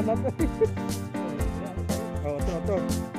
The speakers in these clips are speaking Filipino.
na to. Oh, ito.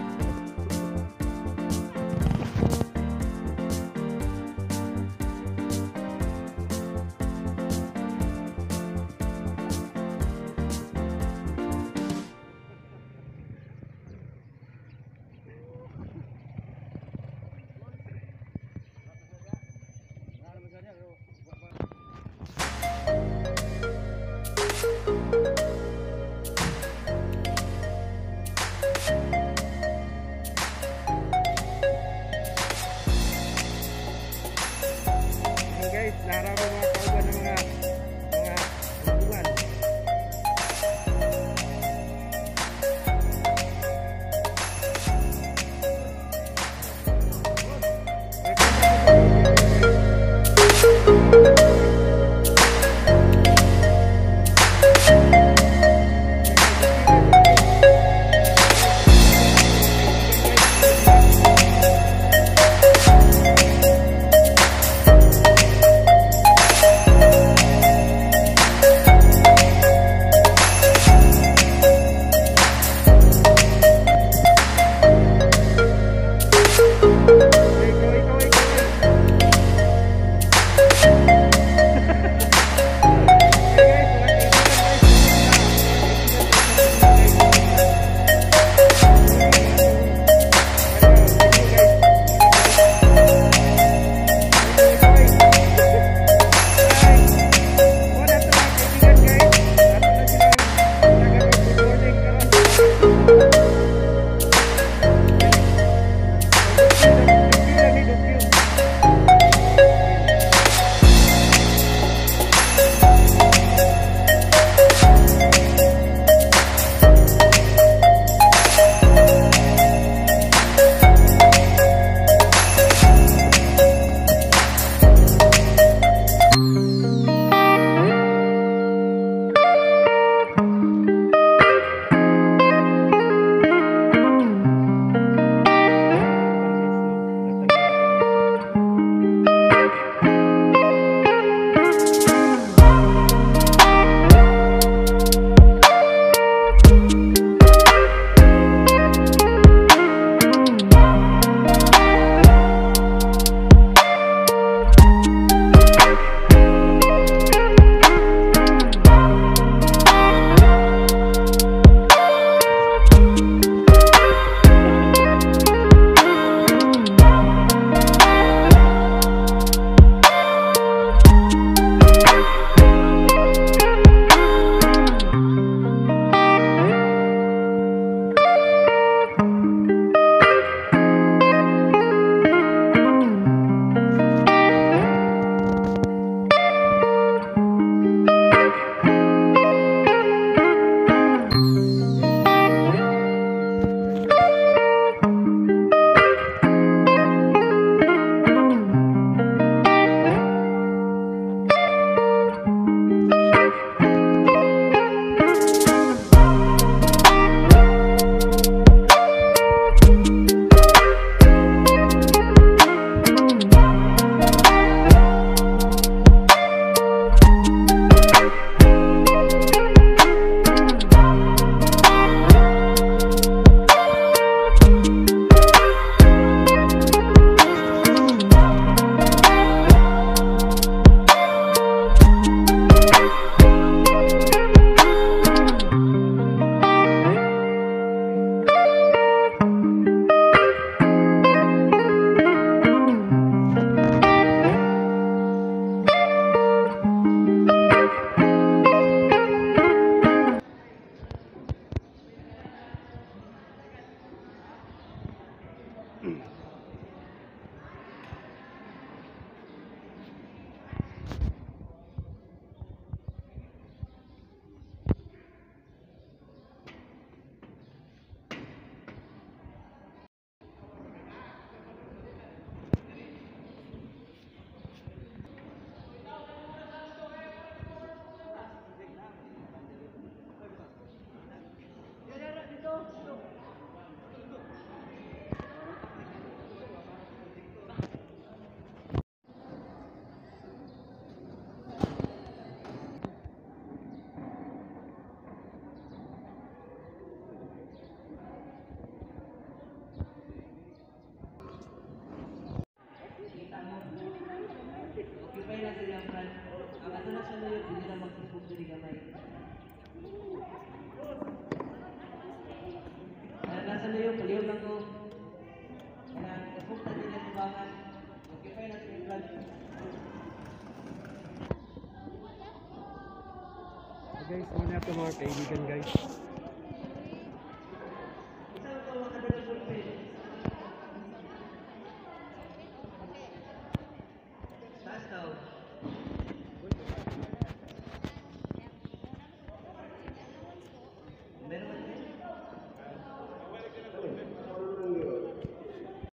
Guys, muna ito mga kaibigan guys.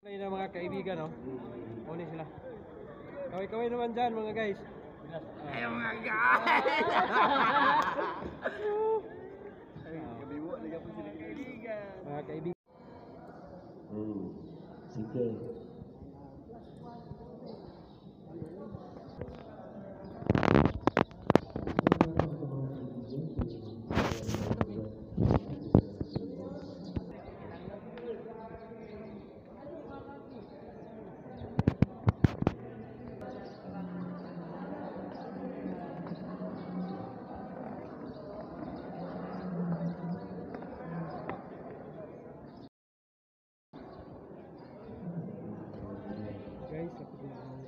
Ayun na mga kaibigan, no? Kunin sila. Kaway-kaway naman dyan mga guys. Ay mga guys! Kabiwo, liga po sila kaibigan. Mga kaibigan. Sige. Guys, lapit na ang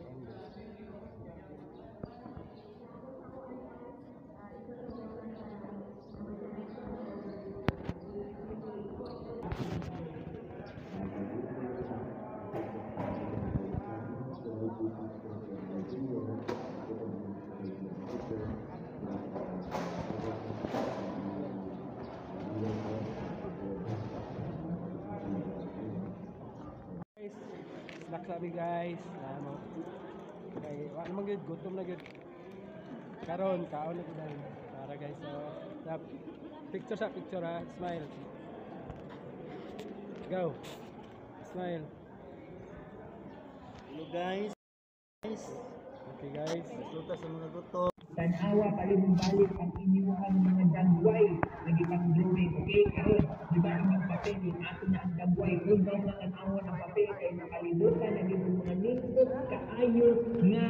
guys, snack sa amin guys. Okay, wala naman good, gutom na good. Karon, kaon na good. Para guys, so picture sa picture ha, smile. Go. Smile. Hello guys. Okay guys. Resulta sa mga guto. Tanawa balik ang inyong mga dagway nagipang drawing. Okay, karon di ba inyong papel yung ato na ang dagway kung daw na tanawa ng papel kay nakalimutan ang inyong mga nindot kaayo nga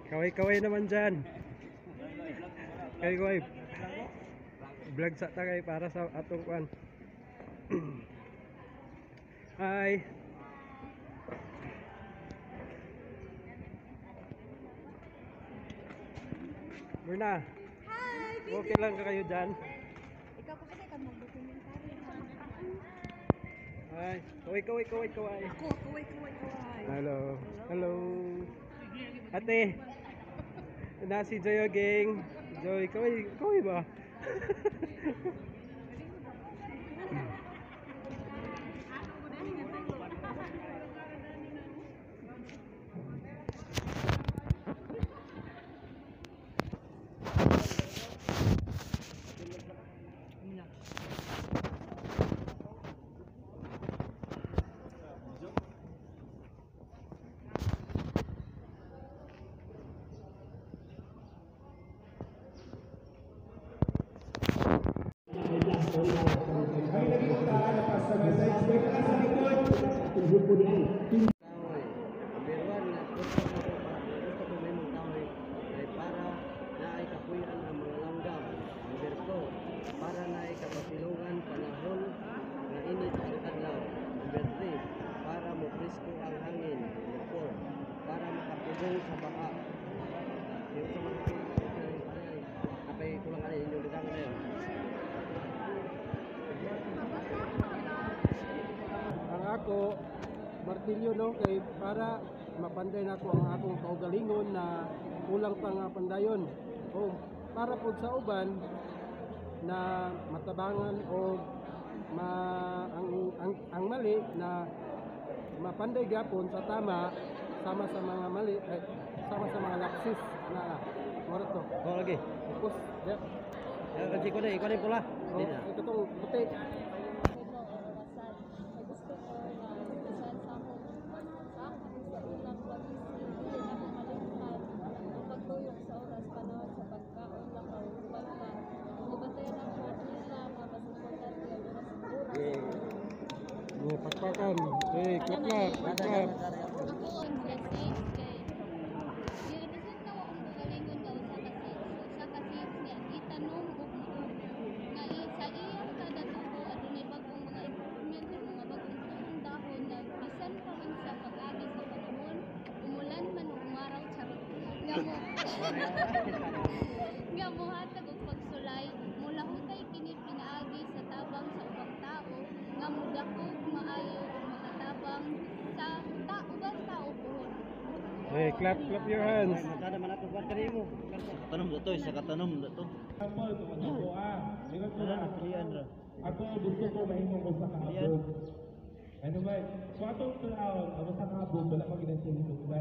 Kaway-kaway naman dyan. Kaway-kaway. Vlog sa tagay para sa atong kwan. Hi. Myrna. Hi! Okay lang ka kayo dyan? Ikaw pa kasi ka mag-documentary. Hi. Kaway-kaway. Ako, kaway. Hello. Hello. Ate. Na si Joy Gang. Joy, kaway ba? grupo di ay Number 1 na gusto ko may mong kahoy ay para na ay kapuyan ang mga langgam. Number 2, para na ay kapasilungan panahon na init ang adlaw. Number 3, para mo presko ang hangin. Number 4, para makapugong sa baha. Yung sa mga kapay kulang ka na inyong bidang na yun. Ang ako martilyo no kay para mapanday nako ang akong kaugalingon na kulang pa nga pandayon o para pud sa uban na matabangan o ang mali na mapanday gapon sa tama sama sa mga mali sama sa mga lapsis na moro to Oh, lagi. tapos Kasi ko na pula. ito tong puti pakpakan. Okay, Tuklap, tuklap. Ako ang blessing kay Dirisan ka ang kagalingon ka usa ka sis nga itanong ug mao nga sa iyang kada tubo adunay bagong mga improvement ug mga bagong pusong dahon na bisan pa man sa pag-agi sa panahon umulan man ug umaraw charot nga mohatag og pagsulay mula hutay kini pinaagi sa tabang sa ubang tao nga mudakog maayo ug makatabang sa ubang tao puhon. Hey, clap your hands. Kada man ato ba mo? Katanom na to, isa katanom na to. Example, kung ako ingat ko na, Pilihan ra. ako gusto ko mahimong ko sa kaabog. Ano ba? So atong tunawon, ako sa kaabog, wala ko ginasilig ba?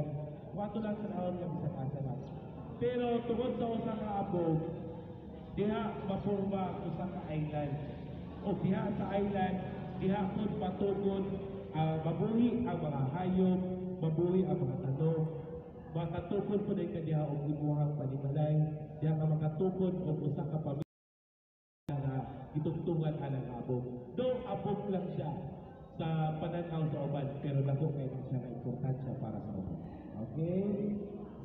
Kung ato lang tunawon nga bisag asa na. Pero tungod sa usa ka abog, diha mapurma usa ka island. O diha sa island, diha pud patugod mabuhi ang mga hayop, mabuhi ang mga tanong, makatukod po din ka diha og imuhang panimalay, diha ka makatukod og usa ka pamilya na itugtungan anang abog. Do abog lang siya sa pananaw sa uban, pero dako kay siya na importansya para sa uban. Okay?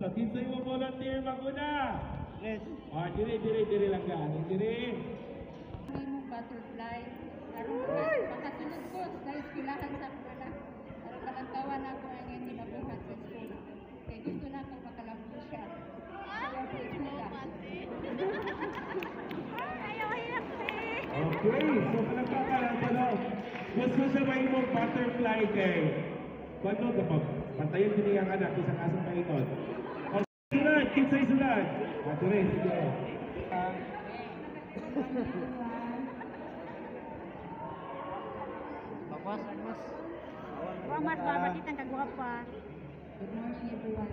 Sa kinsay mo volunteer maguna. Yes. Diri lang ka. Diri. Mong butterfly aron makasunod ko sa eskwelahan sa kuna aron malantawan ako ang hindi mabuhat sa school kay gusto na akong makalabo siya Okay, so kalagkakan tanong. Gusto siya ba imong butterfly kay? Paano kapag pantayan din ang anak isang asang kaiton? O sulat, kinsay sulat. Diri, sige. Papas, agmas. Mas babatit ang kagwapa. Good morning everyone.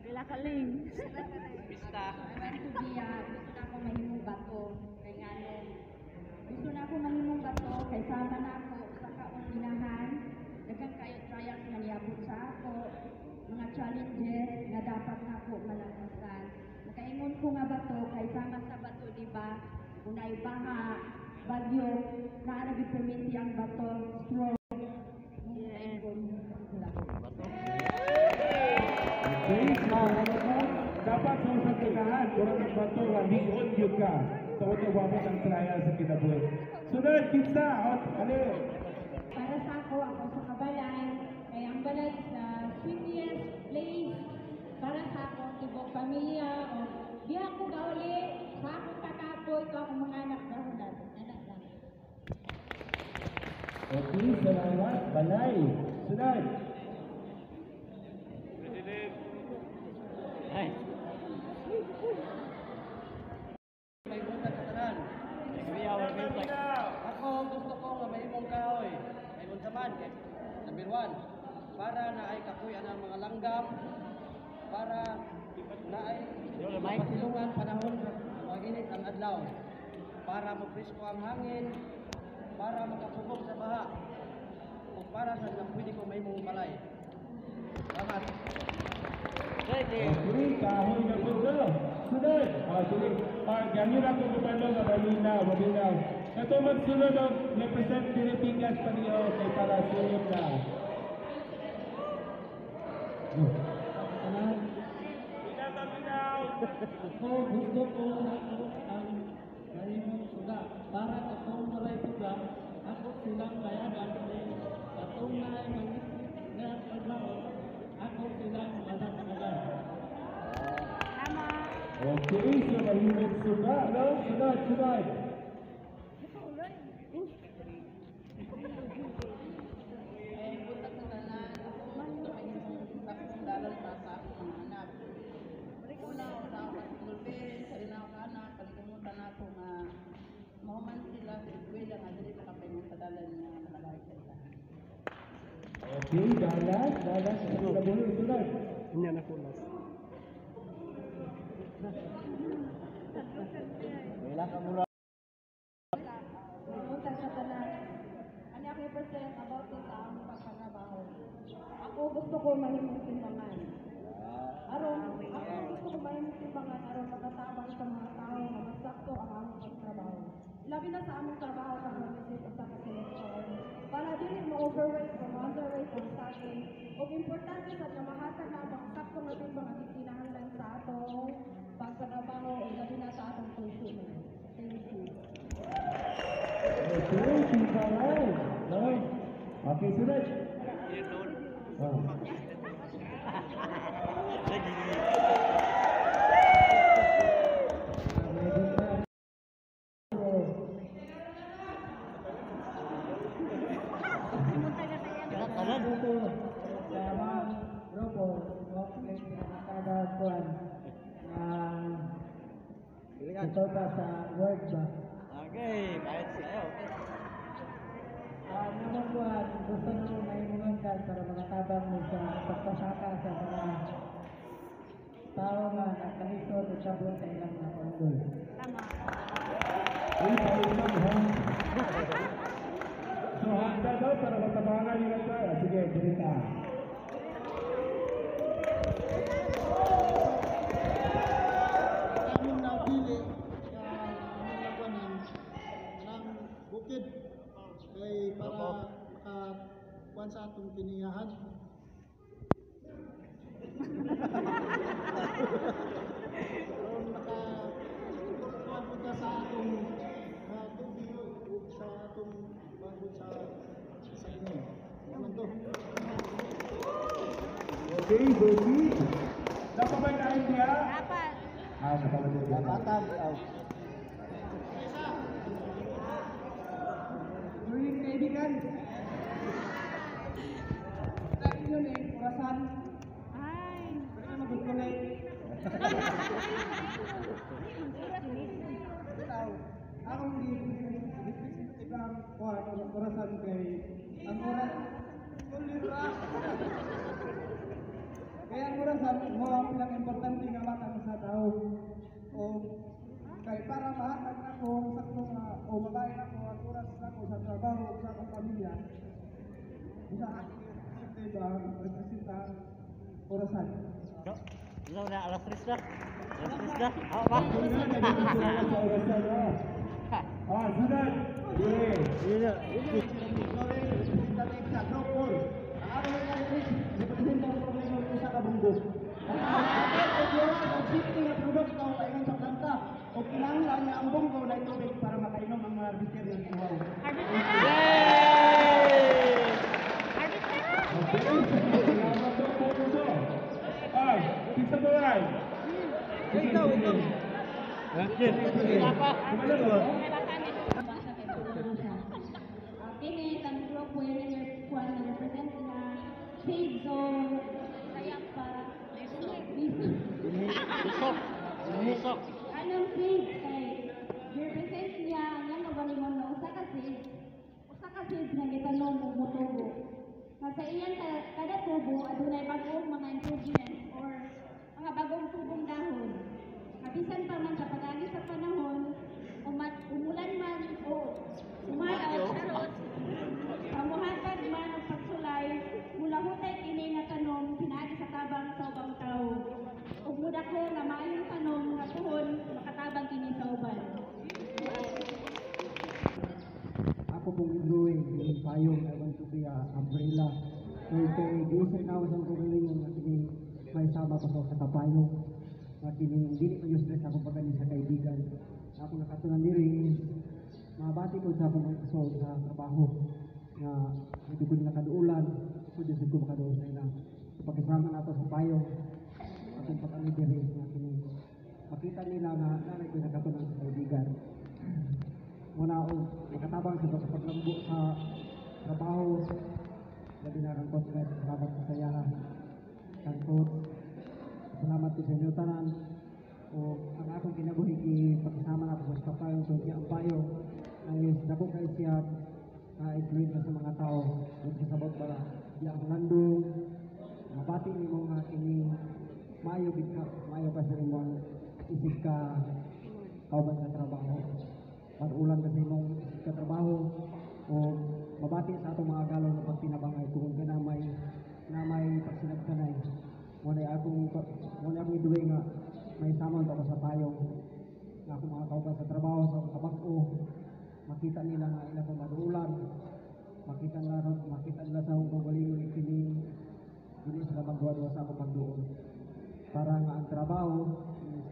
Wala ka ling. Pista. I went to Bia, gusto na ako mahimong bato kay ngayon. Gusto na ako mahimong bato kay sama na ako sa kaong inahan. Daghang kayo trials nga niabot sa ako. Mga challenges nga dapat na ako malagpasan. Nakaingon ko nga bato kay sama sa bato di ba? Unay baha, bagyo, naa nagipimiti ang bato, strong. Yes. Okay, so dapat sa usang kagahan, kurang ang bato nga ligon yun ka. Sa unang wabot ang trial sa kinabuhi. Sunod, kinsa. Ali. Para sa ako sa kabalay, kay ang balay sa sweetest place para sa ako, tibok pamilya, o di ako gauli, sa akong kakapoy, ko akong mga anak dahunan. Anak lang. Okay, salamat. Balay. Sunod. Ay. May buntag sa tanan. Nagbiyawan ka sa. Ako gusto ko nga mahimong kahoy. May buntaman kay number 1. Para na ay kapuyan ang mga langgam. Para na ay masilungan panahon sa mag-init ang adlaw. Para magpresko ang hangin. Para makapugong sa baha. O para sa pwede ko mahimong balay. Salamat. Ready. Okay, kahoy na po ko. Sunod. Sige. Ganyan ako kumano nga malinaw. Ito magsunod ang represent Pilipinas pa niyo kay para sunod na. Ako gusto ko ang malimong suga. Para katong walay suga, ako silang kayagan katong na mangisip na paglaw, ako silang madagdagan. Okay, so malimong suga, no? Sunod. Butak sa tanan, ako man sa mahimong dalan sa akong mga anak. Una, sa akong sulpin, sa rin akong anak, pagkumutan ako nga mahuman sila sa eskwela nga dili makapayong sa dalan nga nakalahit sa ila. Okay, dalas. Sa kinabuhi, sunod. Inya na kulas. Wala ka mura. Pumunta sa tanan. Ano ako i-present about this sa akong pagkanabaho. Ako gusto ko mahimong timbangan. Aron, ako gusto ko mahimong timbangan aron makatabang sa mga tao na masakto ang among pagtrabaho. Labi na sa among trabaho sa pag-isip sa overweight o underweight ang sa atin. O importante sa namahatag na ang sakto nga timbang ang kinahanglan sa atong pagtrabaho o gabi na sa atong puso. Thank you. Okay, Tita Rai. Okay, sunod. Oh. Ito pa sa word ba? Okay, kahit sa'yo. Naman ko, gusto nyo maimungan ka para makatabang mo sa pagpasaka sa mga tao nga nakalisod o sabon sa ilang mga panggol. So, handa daw para matabangan yung ito. Sige, dirita. Among napili ng bukid kay para makakuan sa atong kiniyahan. Makakuan punta sa atong tubig o sa atong bagod sa saging. Naman to. Okay, Boki. Dapat ba kain niya? Dapat. Napapagod niya. Batang. Tuwing kaibigan, dahil yun orasan, Ay. baka mag-connect. Akong ibang orasan kay ang oras kulira. Kaya ang orasan mo ang ilang importante nga matang sa tao. O kay para mahatag ako sakto nga o magayon ako ang oras ako sa trabaho o sa akong pamilya. Isa aking ba representa orasan. Ano na, alas 3 na? Alas 3 na? Ako ba? Sunod. Yun na. O kinahanglan nga ang bunggo na tubig para makainom ang mga arbiter ng iwaw. Arbitra na! Arbitra na! Pizza Boy. Ikaw. Wala pa. Kini ang grupo yun yung represent na shade zone, kaya pa, Musok. anong shade kay represent niya nga magalingon na usa ka shade nga gitanong og motubo. Nga sa iyan kada tubo adunay bagong mga improvements or mga bagong tubong dahon. Kabisan pa man sa pag-agi sa panahon, umulan man o umalaw, pamuhatag man ang pagsulay, mula hutay kini nga tanom, pinaagi sa tabang sa ubang tao. Ug muda ko nga maayong tanom nga tuhon makatabang kini sa uban. Ako pong drawing, yung payong, I want to be a umbrella. Kaya giusin na ako sa kagalingon na kini may sama pa sa kapayong. At kini dili ko yung stress ako pagkanin sa kaibigan. Ako nakatunan diri is mabati ko sa akong so, sa trabaho na hindi ko nakaduulan. So, di ko makaduol sa ilang. So, pagkasama na ako sa payong, akong pagkanin diri na kini makita nila nga nanay ko nakatunan sa kaibigan. Muna ako nakatabang sa paglambo sa trabaho. Labi na kang kontra, salamat sa saya. Kantot, salamat ko sa inyo tanan. O ang akong kinabuhi pagkasama na ako sa kapayong kung siya ang payo ay dako kay siya influence na sa mga tao. Kung kasabot ba di ang landong, mabati ni mo nga kini mayo ka sa imong isip ka kauban sa trabaho. Pag-ulan kasi mong katrabaho o mabati sa atong mga galon na pagtinabangay kung na may pagsinagsanay. Muna akong iduwi nga may samon ako sa payong na akong mga kauban sa trabaho sa kabag-o. Makita nila nga ilang maduulan, makita makita nila sa akong kaugalingon kini sila magduwa-duwa sa akong pagduol para nga ang trabaho is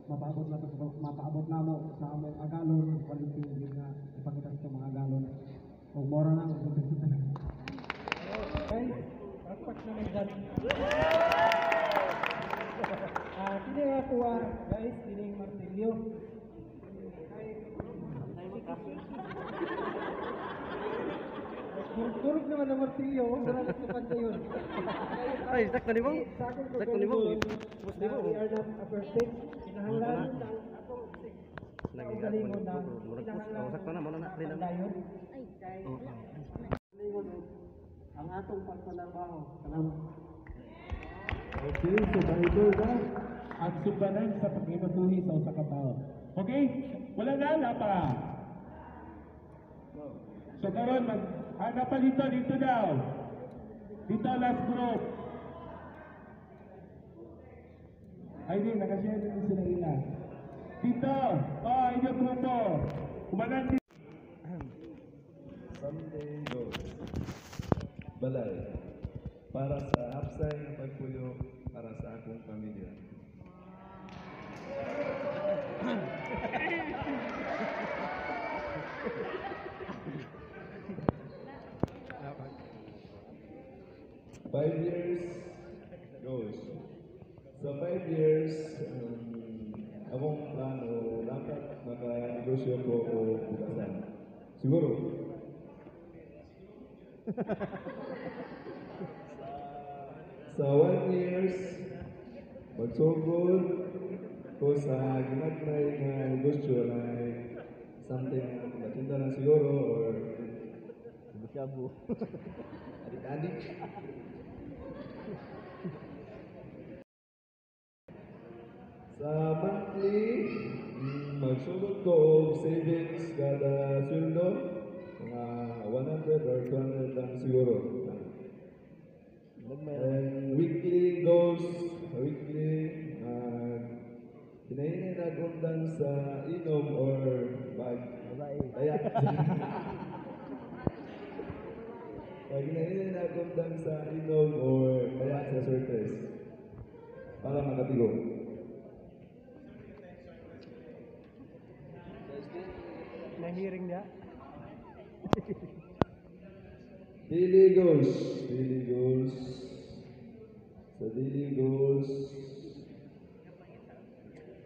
mapaabot namo sa among agalon quality nga ipakita sa mga agalon ug mora na ang pagkita na guys apak na may dad kini ako guys kini martilyo turog naman ang martilyo, wala na tupan na yun. Ay, sakto ni mo. Sakto ni mo. We are not a perfect. Kinahanglan ng atong kaugalingon na Sakto na, muna na. pandayon. Ang atong pagpanarbaho. Salamat. Okay, so Bible na ang subanan sa pagimatuhi sa usa ka tawo. Okay? Wala na pa. So karon napalito dito daw. Dito last group. Ay di, nakashare din sila ila. Dito, inyong grupo. Kumanan dito. Someday goes. Balay. Para sa hapsay ng pagpuyo para sa akong pamilya. Five years goes. Sa 5 years, akong plano, dapat maka-negosyo ko o bukasan. Siguro. Sa 1 years, magsugod ko sa ginagmay nga negosyo like something natinda lang siguro or Shabu. adik-adik. Sa monthly, magsugod ko og savings kada sweldo, mga 100 or 200 lang siguro. And weekly goals, hinahinay na gundang sa inom or bag. Kaya, hinahinay na gundang sa inom or kaya sa surface para makatigo. Nahiring niya. Daily goals. Sa daily goals,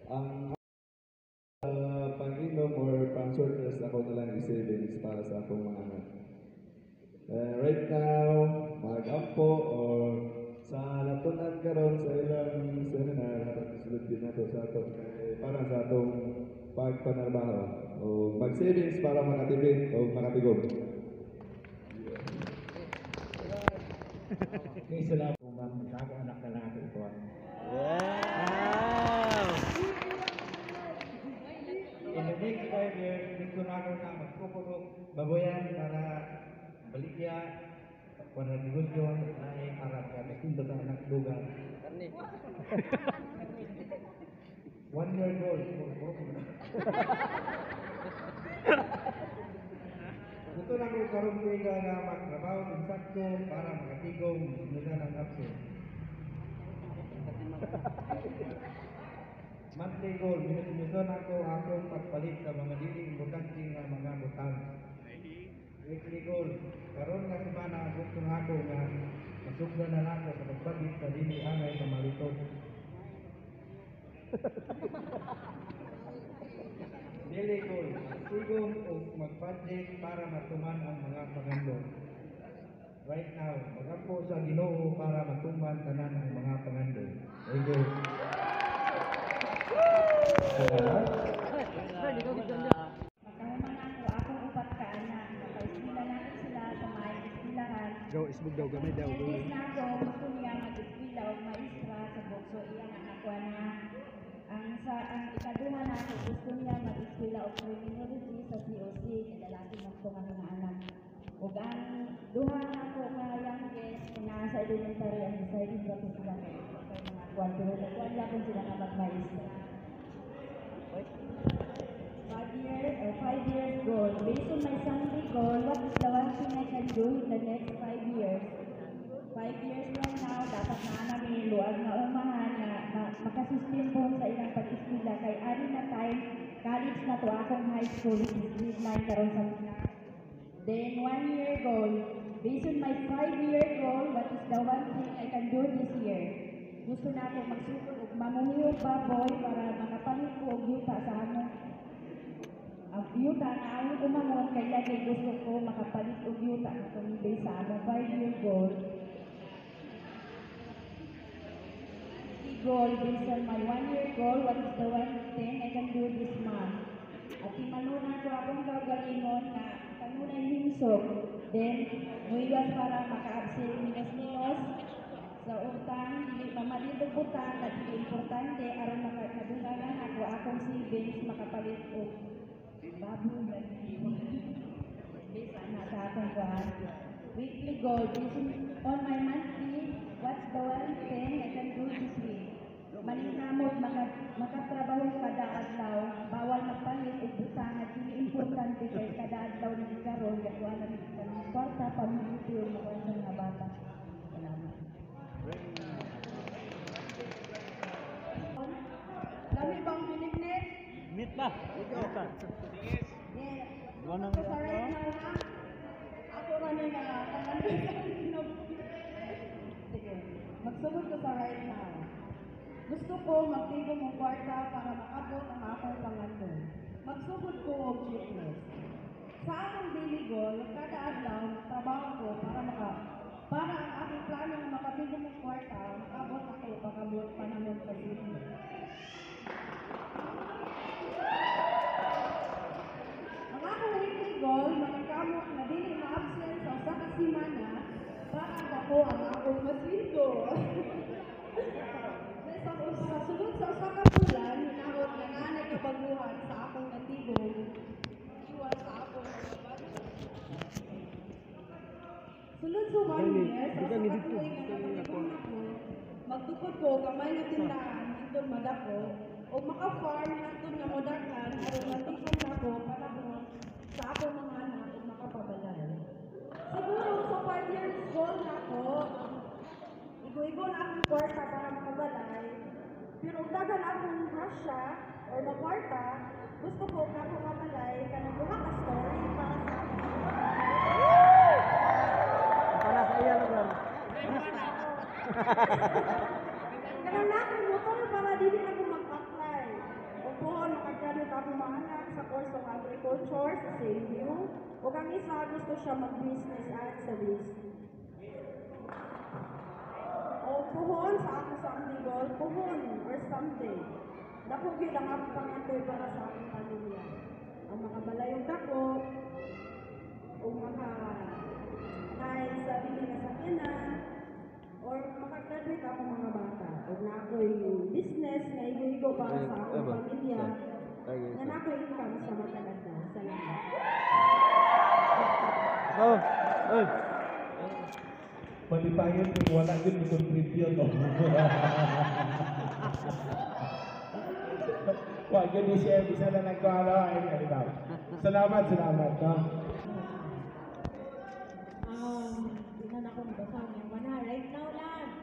ang pang-inom or pang-surplus ako na lang i-savings para sa akong mga anak. Right now, mag-ampo or sa natunan karon sa ilang seminar, sulod din nato sa ato. Para sa atong pagpanarbaho o mag-savings para makatipid o makatigom. Okay, salamat po ma'am. Ako anak na lang ito. Wow! In the next 5 years, gusto na ako na magpupulog baboyan para balikya para negosyo ay para kapindo sa anak duga. 1 year goal. Gusto na ko karong tuiga nga magtrabaho ng sakto para makatigong nila ng absent. Monthly goal, minusunuson ako akong pagpalit sa mga dili importante nga mga butang. Weekly goal, karon nga semana gusto nga ako nga masugdan na nako sa pagbalik sa dili angay sa malitot. Daily goal, sigong o mag-budget para matuman ang mga pangandong. Right now, mag-ampo sa Ginoo para matuman tanan ang mga pangandong. Thank you. Magkahuman ako, akong upat ka anak. Nakaisila natin sila sa may istilahan. Go, isbog daw, gamay daw. Yes na ako, gusto niya mag-ispila o maestra sa bukso. Iyan ang ako na. Ang ikaduha na ako, gusto niya mag-ispila o criminology sa COC. Lalaki ng mga anak. O ang duha na ako nga youngest na sa elementary and decided ba ko sila mga kwarto. Kung kung sila na mag-maestra. 5 years goal. Based on my Sunday goal, what is the one thing I can do in the next 5 years. 5 years from now, dapat na namin luwag na umahan na makasustain po sa ilang pag-eskwela kay ari na time college na to akong high school which is grade 9 karon sa Pinas. Then 1 year goal. Based on my 5-year goal, what is the one thing I can do this year? Gusto na ako magsukod og mamuhi og baboy para makapalit ko og yuta sa among ang yuta na among umangon kay lagi gusto ko makapalit og yuta kung based sa among 5-year goal. Based on my 1-year goal, what is the one thing I can do this month? At imalunan ko akong kaugalingon na kanunay hinsog. Then, muigas para maka-absent minus-minus sa utang, hindi mamalito utang, at importante, aron makadunganan ako akong savings, makapalit o baboy na bisa na sa akong kuhan. Weekly goal, based on my monthly, what's the one thing I can do this week? Maninamot, makatrabaho kada adlaw, bawal magpalit o butang at hindi importante kay kada adlaw na ikaroon, gawa na ng kwarta, pamiliti o mga mga bata. Salamat. Lami bang minignet? Meet ba? Yes. Ganun Ako sa right now na. Ako rin na sige. Magsugod ko sa right now. Gusto ko magtigo mong kwarta para makabot ang akong pangalan. Magsugod ko og fitness. Sa akong daily goal, kada adlaw trabaho ko para ang aking plano na makatigo mong kwarta, makabot ako pagabot panahon sa fitness. Ang akong weekly goal, makakamot na dili ma-absent sa usa ka semana para ako ang akong masweldo. Sa sunod sa usa ka bulan, hinahot na nanay kabaguhan sa akong natibong iwan sa akong sunod sa 1 year, sa usa ka tuig nga nakatibong ako, magtukod ko kamay nga tindahan hangtod madako o maka-farm hangtod nga modakan aron matibong ako panahon sa akong mga anak o makapabalay. Siguro sa 5 years goal na ako, igo-igo na akong kwarta para makabalay. Pero kung dagan akong grasya o makwarta, gusto ko na akong mabalay ka ng buha ka story para sa akin. Para sa iya lugar. Kanang na akong motor para dili na ako mag-apply. Upuhon, makagraduate akong mga anak sa course of agriculture sa CMU. O kang isa gusto siya mag-business at service. O puhon sa ako sa akong goal, puhon or something. Dako gyud ang akong pangandoy para sa akong pamilya. Ang makabalayong dako o mga sarili na sakyanan or makagraduate ako mga bata. O na ako'y business na igo-igo para sa akong pamilya. Na ako'y income sa matagal na. Salamat. Malipayon kung wala yun i-contribute. Wag yun i-share, bisa na nagkawala. Salamat. No? Di na ako mabasang yung mana. Right now lang.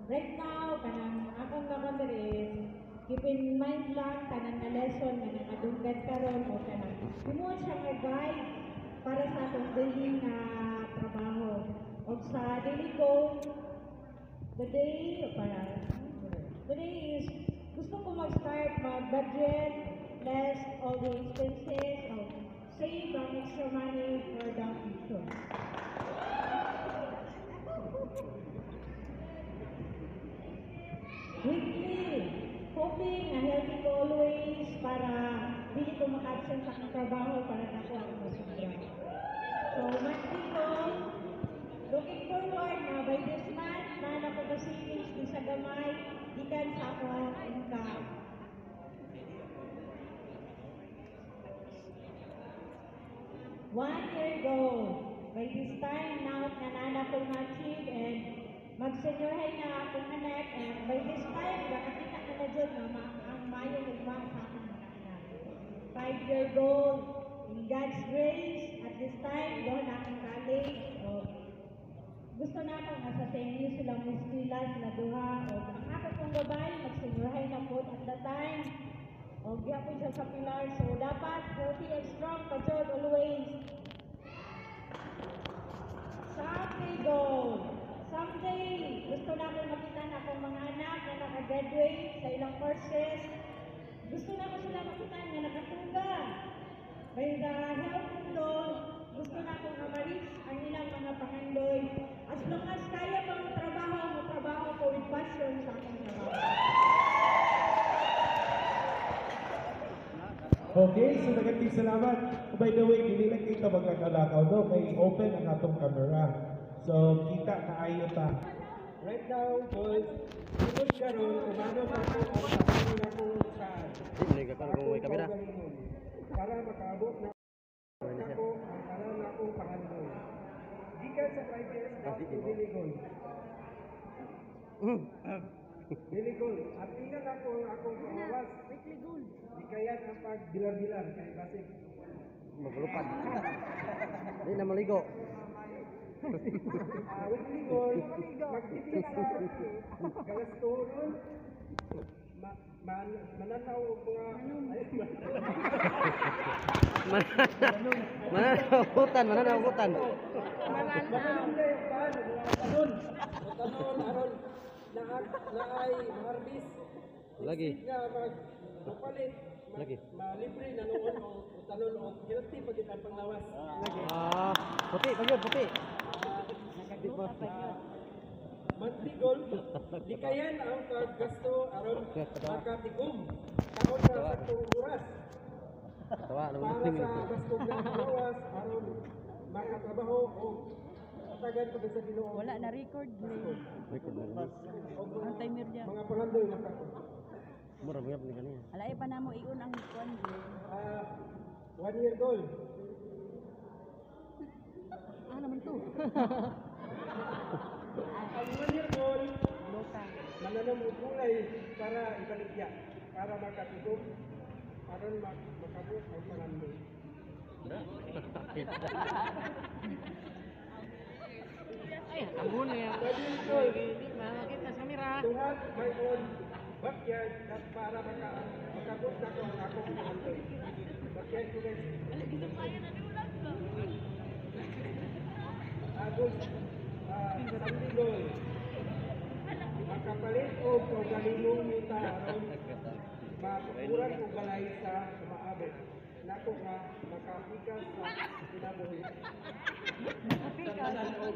Right now, kanang akong kakamiris, keep in mind lang, kanang na lesson na nakadunggan karon o kanang kumuha siya nga guide para sa atong daily na trabaho. O sa daily goal, the day is, gusto ko mag-start mag-budget, less all the expenses, save ang extra money for the future. Weekly, hoping na healthy ko always para hindi ko maka-absent sa akong trabaho para nakuha ako masubra. So, monthly ko, looking forward na by this month, na nakapag-savings din sa gamay, ikan sa akong income. One year goal. By this time, now na nana ko ma-achieve and mag-seniorhay na akong anak and by this time, nakakita ka na dyan na ang mayo nagwa sa akong mga anak. 5-year goal. In God's grace, at this time, doon ako na ako nga sa tenyo silang miskilan na duha o ang ako pong babae magseniorhay na po at that time o gyapon siya sa pilar so dapat healthy and strong pajud always. Someday goal. Someday gusto na akong makita na akong mga anak na nakagraduate sa ilang courses. Gusto na ko sila makita na nakatuga. By the help nito, gusto na akong ma-reach ang ilang mga pangandoy. As long as kaya pa trabaho ko with passion sa akong trabaho. Okay, so nagating salamat. By the way, hindi lang kita magkakalakaw no, kay open ang atong camera. So, kita kaayo ta. Right now, boys, sunod karon umano pa ko ang sasabi na ko sa Hindi ka kung may kamera. para makaabot na ako ang karan na akong pangandoy. Gikan sa 5 years na ako diligol. Diligol. At tingnan ako ang akong pangawas. Di kaya ang pagbilar-bilar kay basig. Maglupad. Hindi na maligo. Wikligol, magtitig sa galastoron, mananaw o mga Mananahutan. mananaw tanon aron na ay marbis Lagi. nga magpalit Lagi. malibre na noon o tanon o healthy pag itang panglawas Puti, puti. monthly goal di kayan ang paggasto aron makatigom kaon na sa tuong oras Tawa, para sa gasto ng panglawas aron makatrabaho o katagan pag sa Ginoo. Wala na record. Record na rin. Ang timer diyan. Mga pangandoy na kako. Murag-murag ni kaniya. Alay pa namo iun ang kuan. 1 year goal. Naman to. Ang 1 year goal, mananam og gulay para ibaligya, para makatigom, aron makabot ang pangandoy. Ay, ambon na yan. Makakita sa kamera. Tuhat my own backyard at para makabot na ko ang akong pangandoy. Backyard ko guys. Agos, Sunday goal. Makapalit o kaugalingong muta aron makukuran o balay sa maabot. Nako ka makapikas sa kinabuhi.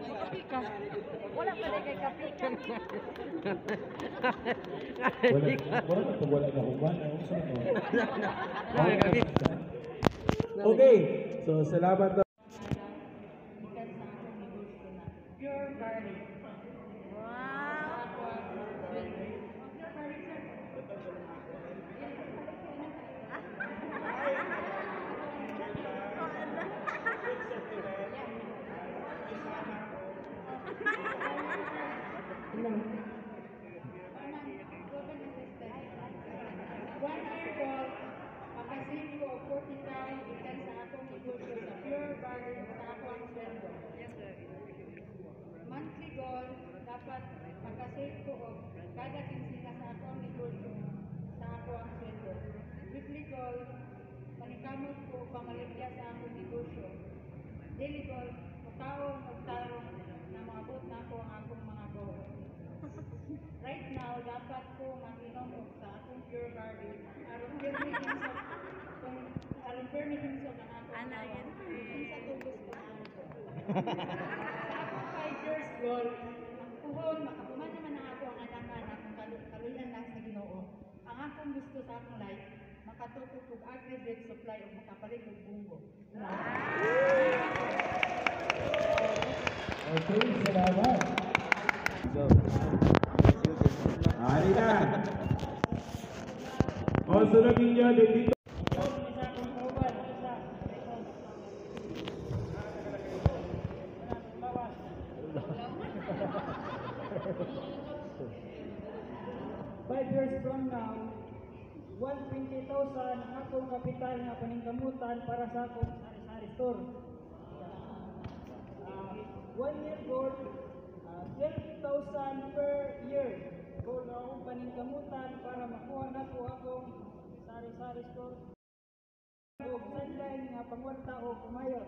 Kapikas. Wala pa rin kay kapikas. Wala na uban. Okay, so salamat na. Pure garlic. One year goal, makasin ko og 40,000 ikan sa akong negosyo sa pure barley sa akong sweldo. Monthly goal, dapat makasin ko og kada kinsina sa akong negosyo sa akong sweldo. Weekly goal, manikamot ko pamaligya sa akong negosyo. Daily goal, mutaong og tarong na maabot na ako ang akong mga goal. Right now, dapat ko mag-inom og sa akong pure barley. Aron permitting so ang akong asawa. Kung sa tubos ko ang ako. Sa akong 5 years goal, ang puhon, makapuman naman na ako ang anak-anak kung kaluyan lang sa Ginoo. Ang akong gusto sa akong life, makatutok og aggregate supply o makapalit og bunggo. Okay, salamat. Ari na. O, sunod ninyo, dito. Five years from now, 120,000 ang akong kapital nga paningkamutan para sa akong sari-sari store. 1 year goal, 12,000 per year. Goal na akong paningkamutan para makuha na po akong sari-sari store. O sideline nga pangwarta o kumayo.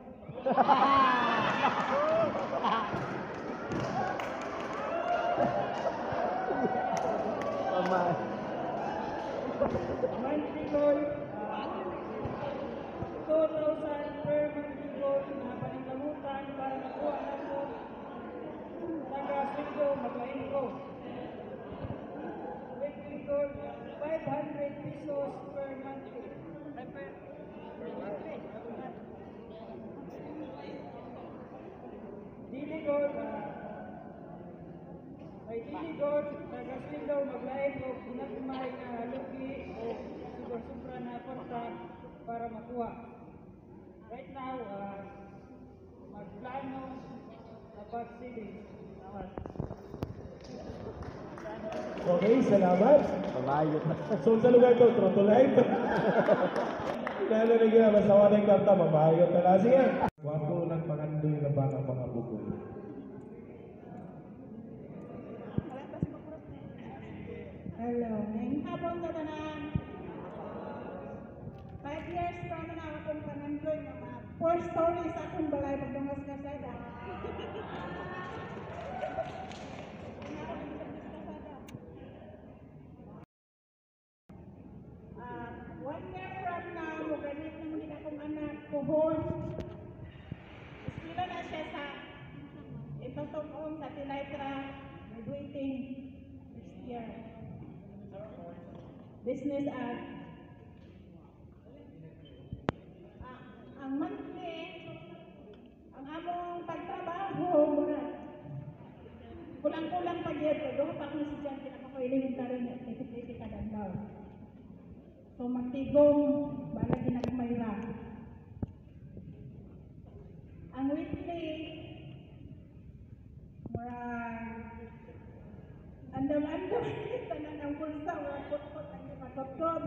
Monthly goal, 2,000 per monthly goal na paningkamutan para makuha na po taga-swing ko, maglain ko. Weekly goal, 500 pesos per monthly. Daily goal, daily goal, taga-swing daw maglain o pinagmay na lugi o sobra-sobra na konta para makuha. Right now, magplano kapag ceiling. Okay, salamat. Pabayot na. So sa lugar to, Trotto Live. Lalo na gina, masawa na yung karta, mabayot na lang. Sige. Wapo lang pangandoy na baka mga buko. Hello, ngayong hapon sa tanan. 5 years from na akong panandoy nga mga 4 stories akong balay pagbangas ka sada. One year from now, muganit na muli akong anak, kuhon. Estilo na siya sa ipatong sa Tinaytra, graduating next year. Business at ang monthly, ang among pagtrabaho, kulang-kulang pa yun, pero pa kung si Jan, pinaka-elementary na, 80 kada daw. So magtigong, bala ginagmayra. Ang weekly, andam-andam, tanan ang pulsa, wala pot-pot ang makotod.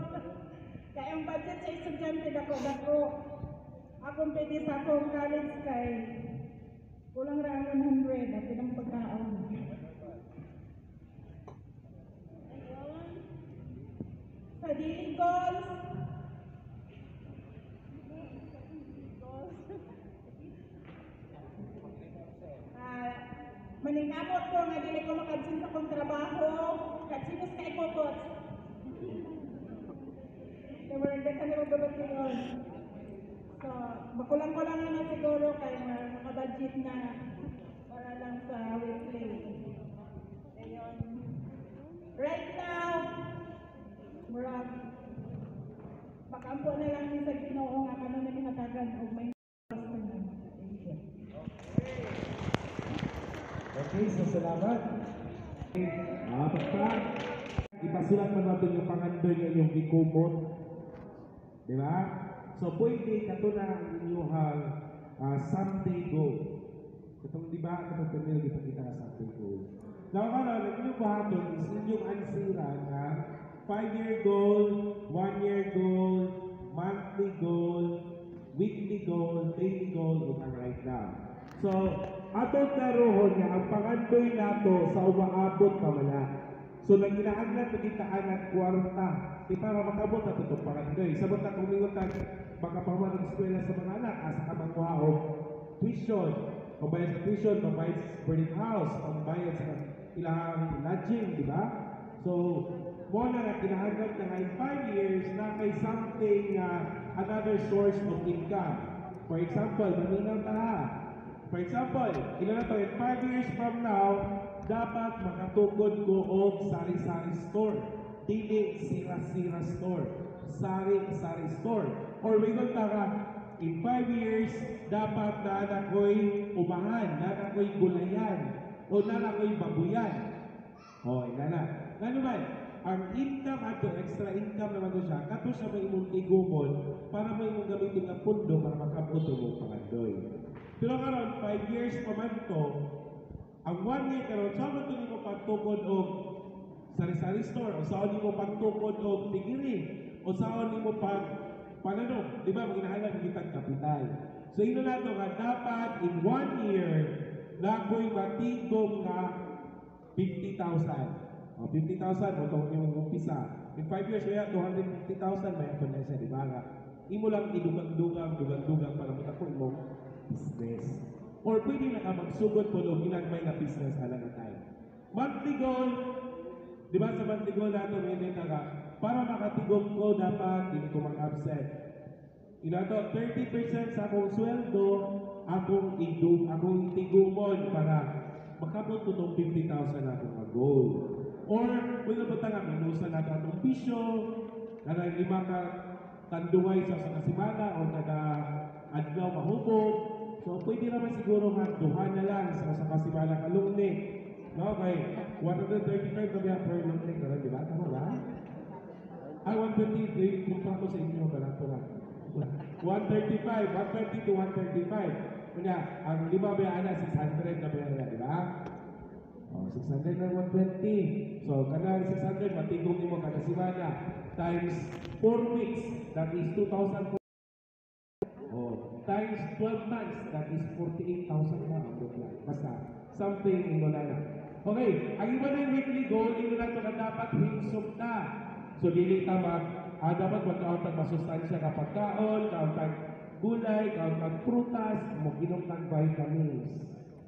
Kaya ang budget sa estudyante dako-dako. Akong pwede sa akong college kay kulang ra ang 100 at ilang pagkaon. Sa daily goals, maningamot ko nga dili ko makabsin sa kong trabaho, katsinos kay kokot. Kaya maranda ka na magabat yun. So, makulang-kulang na siguro kaya makabudget na para lang sa weekly. Ayun. Right now, murag, makampo na lang ni sa Ginoo nga kano na hatagan og may Okay, so salamat. Basta, ipasulat man natin yung pangandoy ng inyong gikumot. Di ba? So, pwede kato na ang inyuhang someday goal. Katong di ba, katong panil, di pa kita nga someday goal. Now, nag-inyong bahaton is inyong ansira na 5-year goal, 1-year goal, monthly goal, weekly goal, daily goal, ug ang right now. So, atong karohon nga ang pangandoy nato sa umaabot pa man na. So, naginaaglan pagitaan at kwarta. Di para makabot na itong pangandoy. Sabot na kung mingutan, makapaman ng eskwela sa mga anak, asa ka magwaog, tuition, pambayad sa tuition, pambayad sa boarding house, pambayad sa ilang lodging, di ba? So, mo na kinahanap na in 5 years na may something, another source of income. For example, maminaw ta ha. For example, ilan na to, in 5 years from now, dapat makatukod ko og sari-sari store. Dili sira-sira store. Sari-sari store. Or mayroon ka, in 5 years, dapat na ako'y umahan, na ako'y gulayan, o na ako'y babuyan. O, ina na. Nga naman, ang income ato, extra income naman ko siya, kato siya may imong igumon para may imong gamitin na pundo para makabot mo pangandoy. Pero karon 5 years pa man to, ang 1 year karon, saan mo ito mo pagtukod o sari-sari store, o saan mo pagtukod o tigiri, o saan mo panano, di ba, maginahanap ng kitang kapital. So ino na ito nga, dapat in 1 year, na ako'y matigom na 50,000. O, 50,000 mo itong yung umpisa. In 5 years, kaya 250,000 may ako na siya, di ba nga? Imo lang idugang-dugang para mo ako imong business. Or pwede na ka magsugod po nung ginagmay na business alang na tayo. Monthly goal, di ba sa monthly goal nato ngayon na ka, para makatigom ko dapat hindi ko mag-absent. Inato, 30% sa akong sweldo, akong itigumon para makabot ko itong 50,000 na akong goal. Or, kung napunta nga, minusan nato atong bisyo, na 5 ka tanduay sa kasimana o kada adlaw mahubog. So, pwede naman siguro nga, duha na lang sa kasimana kalungni. No, kay 135 na biya per lungni. Di ba? Tama ba? Ay, 123, kumpara ko sa inyo, barato na. 120 to 135. Kanya, ang 5 biya ana, 600 na biya na, di ba? Oh, 600 na 120. So, kanang 600, matigong mo kada simana. Times 4 weeks, that is 2,000. Oh, times 12 months, that is 48,000 na ang bukla. Basta, something ino na na. Okay, ang iba na yung weekly goal, ino na ito na dapat hinsok na. So, dili tama, dapat magkauntan masustansya ka pagkaon, kauntan gulay, kauntan prutas, mag-inom ng vitamins.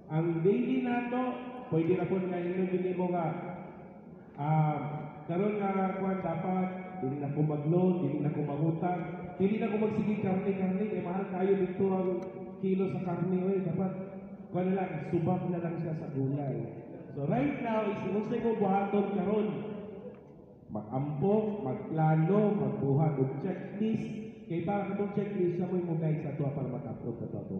Ang daily na ito, pwede na po nga inom mo nga, karon nga kuan dapat, dili na ko mag-loan, dili na ko mangutang, dili na ko magsigig karne, eh mahal kayo dito ang kilo sa karne, dapat kuan na lang, subak na lang siya sa gulay. So right now, isinunsay mo buhaton karon, mag-ampok, magplano, magbuhat og checklist, kay para itong checklist sa mo guys sa tuwa para mag-upload na ito.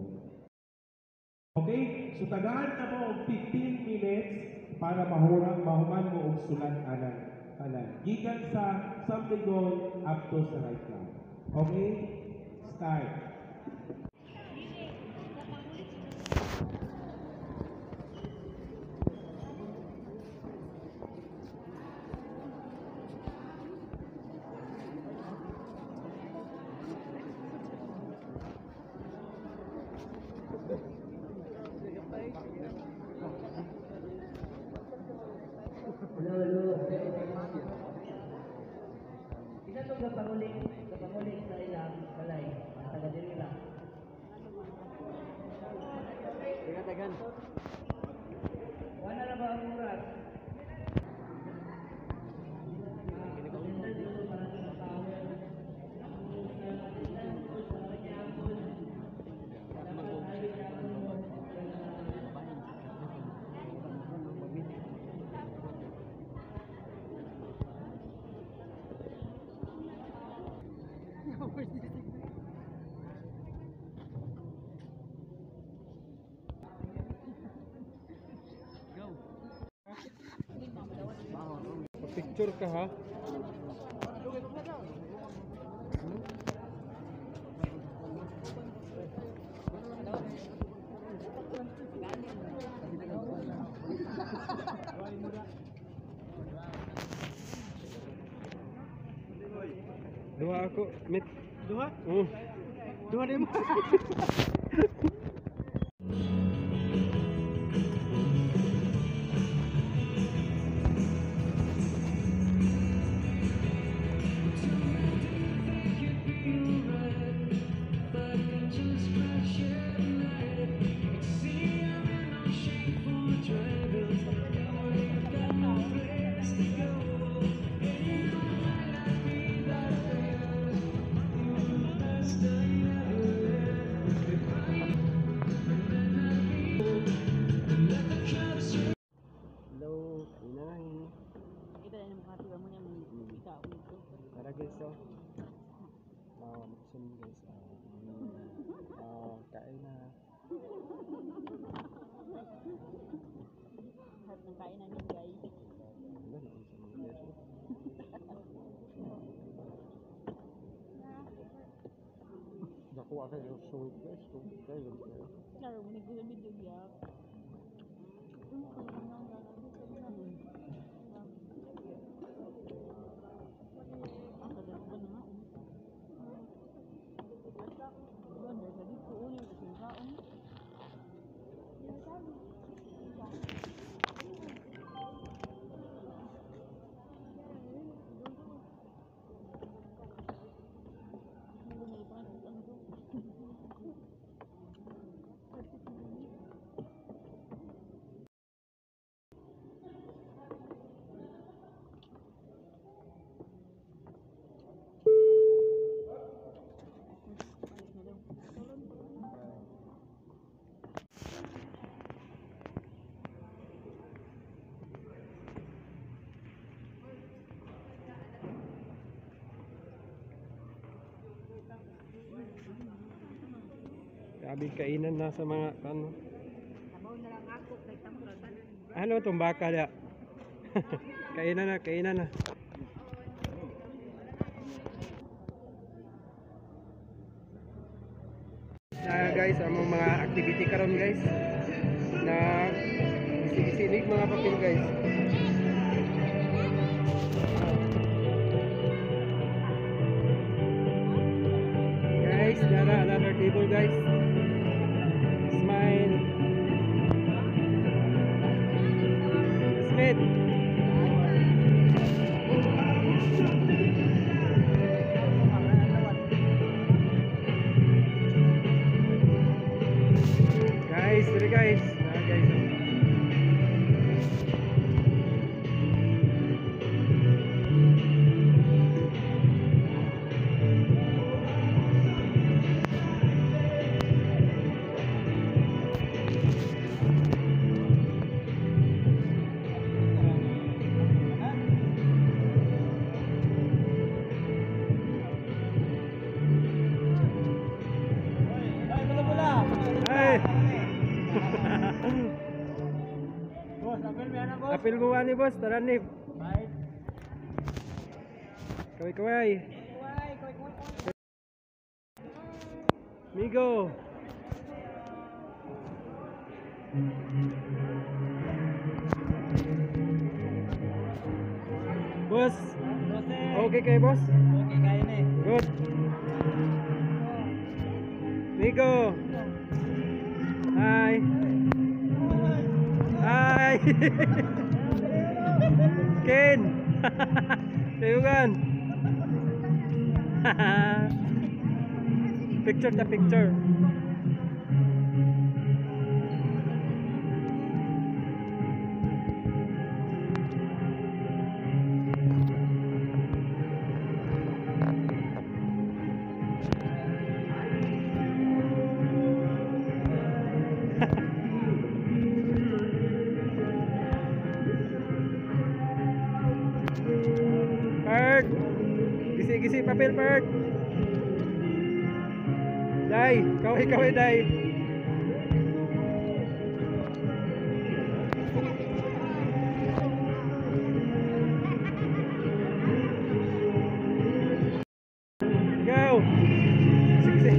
Okay? So tagaan na mo og 15 minutes para mahuman mo og sulat anan. Gikan sa something goal up to sa right now. Okay? Start. Isa itong kapangulit sa ilang balay, ang taga diri lang. Tinatagan. Wala na ba ang oras? Picture ka ha? Duha ako, mit. Duha? Duha din mo. Kain na. Lahat ng kain namin guys. Nakuha kayo suit guys. Kayo. Claro, nag-video yak. Grabe kainan na sa mga ano. Sabaw na lang ako kay Tamratan. Ano tong baka ya? Kainan na, kainan na. Guys, among mga activity karon guys. Na isinig mga papel guys. Guys, dara another table guys. Smile. Smith. Guys, sorry guys. Guys. Ay. Boss, apel mo yan na boss. Apil mo ani boss, tara ni. Bye. Kaway-kaway. Migo. Boss. Okay kay boss? Okay, kaya na eh. Good. Migo. Hi. Hi. Ken. Tayugan. Picture ta picture. Pert. Gisi-gisi papel Pert. Dai, kaway-kaway dai. Go. Gisi-gisi.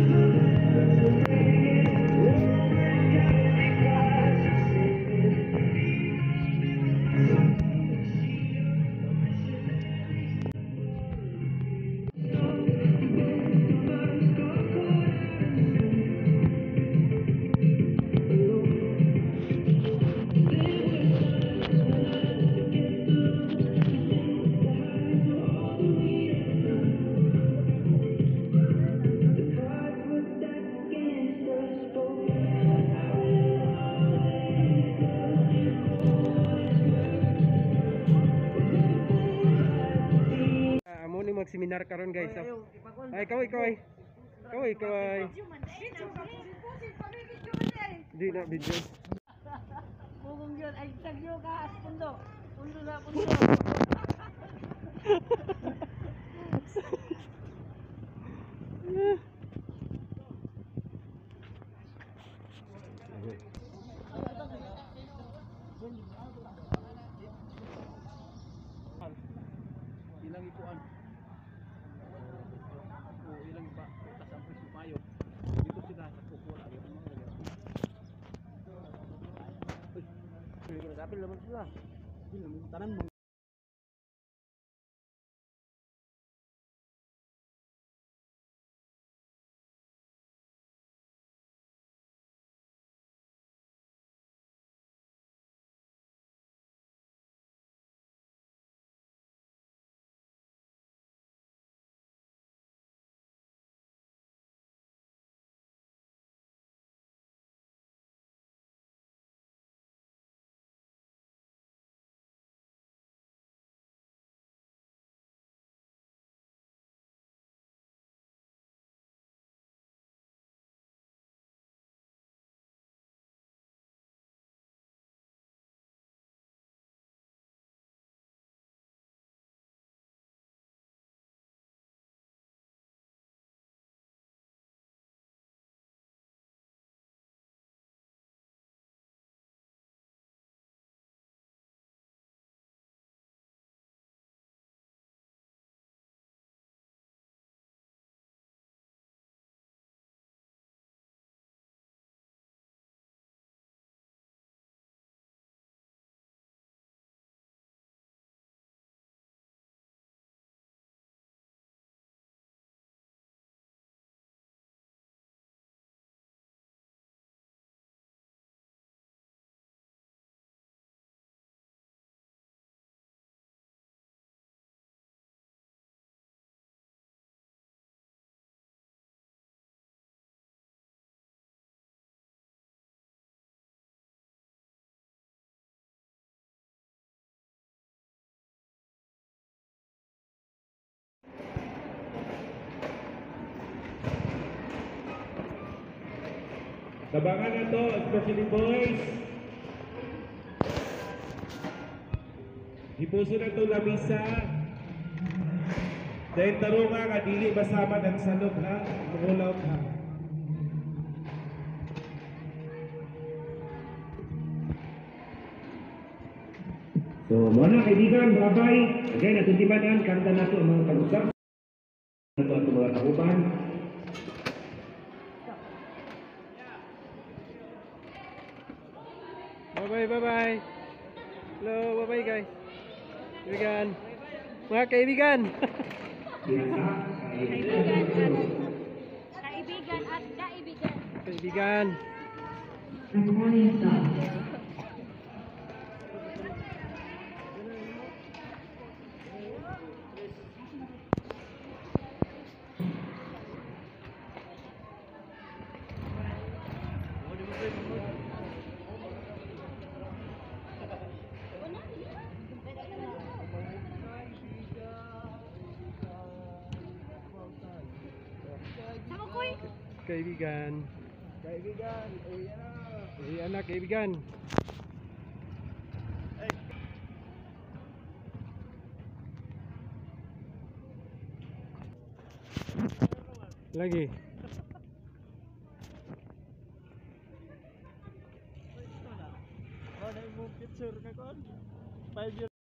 Amo ni mag-seminar karon guys. Ay kaway-kaway. Kaway-kaway. Di na video. Bugong yun, ay tagyo ka, as pundo. Pundo na pundo. Ilang ikuan. O ilang iba kasampis mo payo. Dito sila sa kukuha yung mga ganyan. Uy, kapil naman sila. Tanan mo. Tabangan na to, especially boys. Ipuso na to lamisa. Dahil tarunga nga, dili basama ng salog ha. Mulaw ka. So, mga kaibigan, bye-bye. Again, natutibanan, kanta na ito ang mga pag-usap. Ito ang mga kauban. Bye-bye, bye-bye. Hello, bye-bye guys. Kaibigan. Mga kaibigan. Kaibigan. Good morning, sir. Kaibigan. Kaibigan, uwi na. Uwi na, kaibigan. Lagi. Ano yung picture ka kon? 5 years